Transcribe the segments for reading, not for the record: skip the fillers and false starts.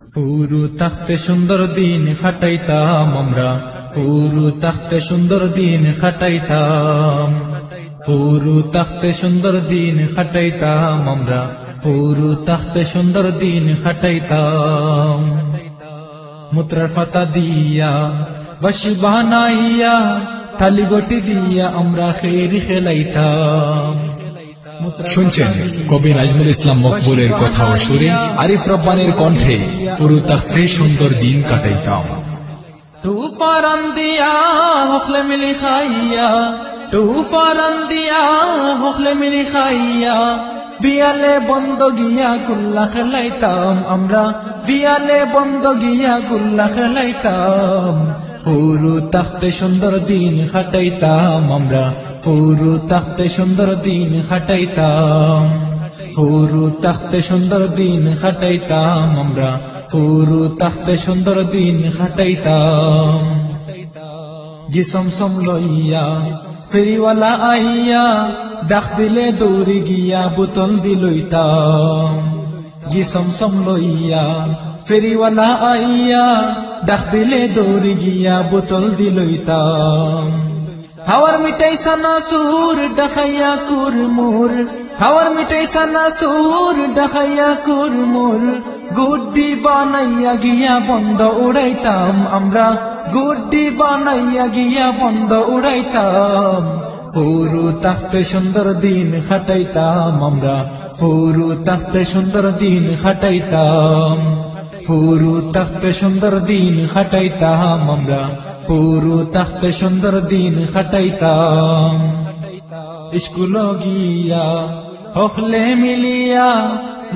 ফুরু তাখতে সুন্দর দিন খাটাইতাম আমরা, ফুরু তাখতে সুন্দর দিন খাটাইতাম, ফুরু তাখতে সুন্দর দিন খাটাইতাম আমরা, ফুরু তাখতে সুন্দর দিন খাটাইতাম। মুত্রার ফাতা দিয়া বাসি বানাইয়া থালি গটি দিয়া আমরা খেরি খেলাইতাম। শুনছেন কবি নাজমুল ইসলাম মকবুলের কথা ও সুরে আরিফ রব্বানির কণ্ঠে ফুরু তাখতে সুন্দর দিন কাটাইতাম। টুফারান দিয়া হকলে মিলি খাইয়া, টুফারান দিয়া হকলে মিলি খাইয়া, বিয়ালে বন্ধ গিয়া গুল্লা খেলাইতাম আমরা, বিয়ালে বন্ধ গিয়া গুল্লা খেলাইতাম। ফুরু তাখতে সুন্দর দিন খাটাইতাম আমরা, ফুরু তাখতে সুন্দর দিন খাটাইতাম, ফুরু তাখতে সুন্দর দিন খাটাইতাম আমরা, ফুরু তাখতে সুন্দর দিন খাটাইতাম। জিসম সম লইয়া ফেরিওয়ালা আইয়া ডাক দিলে দৌড়ি গিয়া বোতল দিলইতাম। জিসম সম লইয়া ফেরিওয়ালা আইয়া ডাক দিলে দৌড়ি গিয়া বোতল দিলইতাম। হাওয়ার মিঠাই সানা সুর ডাকাইয়া কুরমুর, হাওয়ার মিঠাই সানা সুর ডাকাইয়া কুরমুর, গুড্ডি বানাইয়া গিয়া বন্ধ উড়াইতাম আমরা, গুড্ডি বানাইয়া গিয়া বন্ধ উড়াইতাম। ফুরু তাখতে সুন্দর দিন খাটাইতাম আমরা, ফুরু তাখতে সুন্দর দিন খাটাইতাম, ফুরু তাখতে সুন্দর দিন খাটাইতাম আমরা, ফুরু তাখতে সুন্দর দিন খাটাইতাম। স্কুল গিয়া হকলে মিলিয়া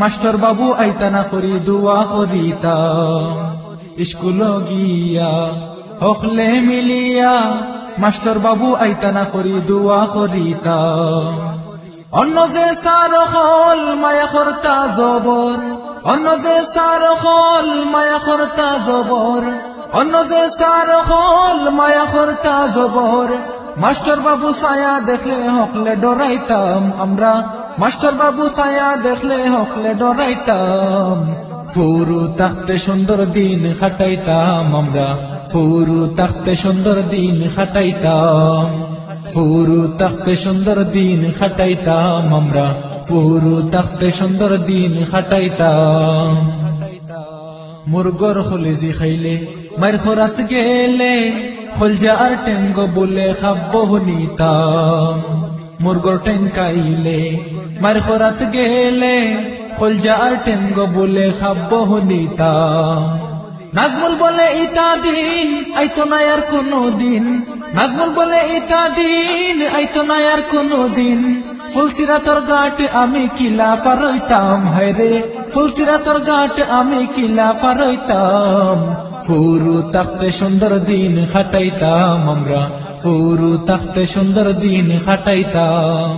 মাস্টার বাবু আইতানা করি দুয়া করিতাম। স্কুল গিয়া হকলে মিলিয়া মাস্টার বাবু আইতানা করি দুয়া করিতাম। অন্য যে সার হল মায়া করতা জবর, অন্য যে সার হল মায়া করতা জবর, অন্য যে সার হল মায়া করতা জবর, মাস্টার বাবু ছায়া দেখলে হকলে ডরাইতাম আমরা, মাস্টার বাবু ছায়া দেখলে হকলে ডরাইতাম। ফুরু তাখতে সুন্দর দিন খাটাইতাম আমরা, ফুরু তাখতে সুন্দর দিন খাটাইতাম, ফুরু তাখতে সুন্দর দিন খাটাইতাম আমরা, ফুরু তাখতে সুন্দর দিন খাটাইতাম। মুরগর খলিজি খাইলে মার খরাত গেলে খলজা আর টেঙ্গ বলে খাব্য নিতাম। মুরগর টেঙ্কাইলে মার খরাত গেলে খলজা আর টেঙ্গ বলে খাব্য নিতাম। নাজমুল বলে ইতা দিন আইতো না আর কোনো দিন, নাজমুল বলে ইতা দিন আইতো না আর কোনো দিন, ফুলসিরাতর ঘাট আমি কিলা পারইতাম হায়রে, ফুলসিরাতর ঘাট আমি কিলা পারইতাম। ফুরু তাখতে সুন্দর দিন খাটাইতাম আমরা, ফুরু তাখতে সুন্দর দিন খাটাইতাম।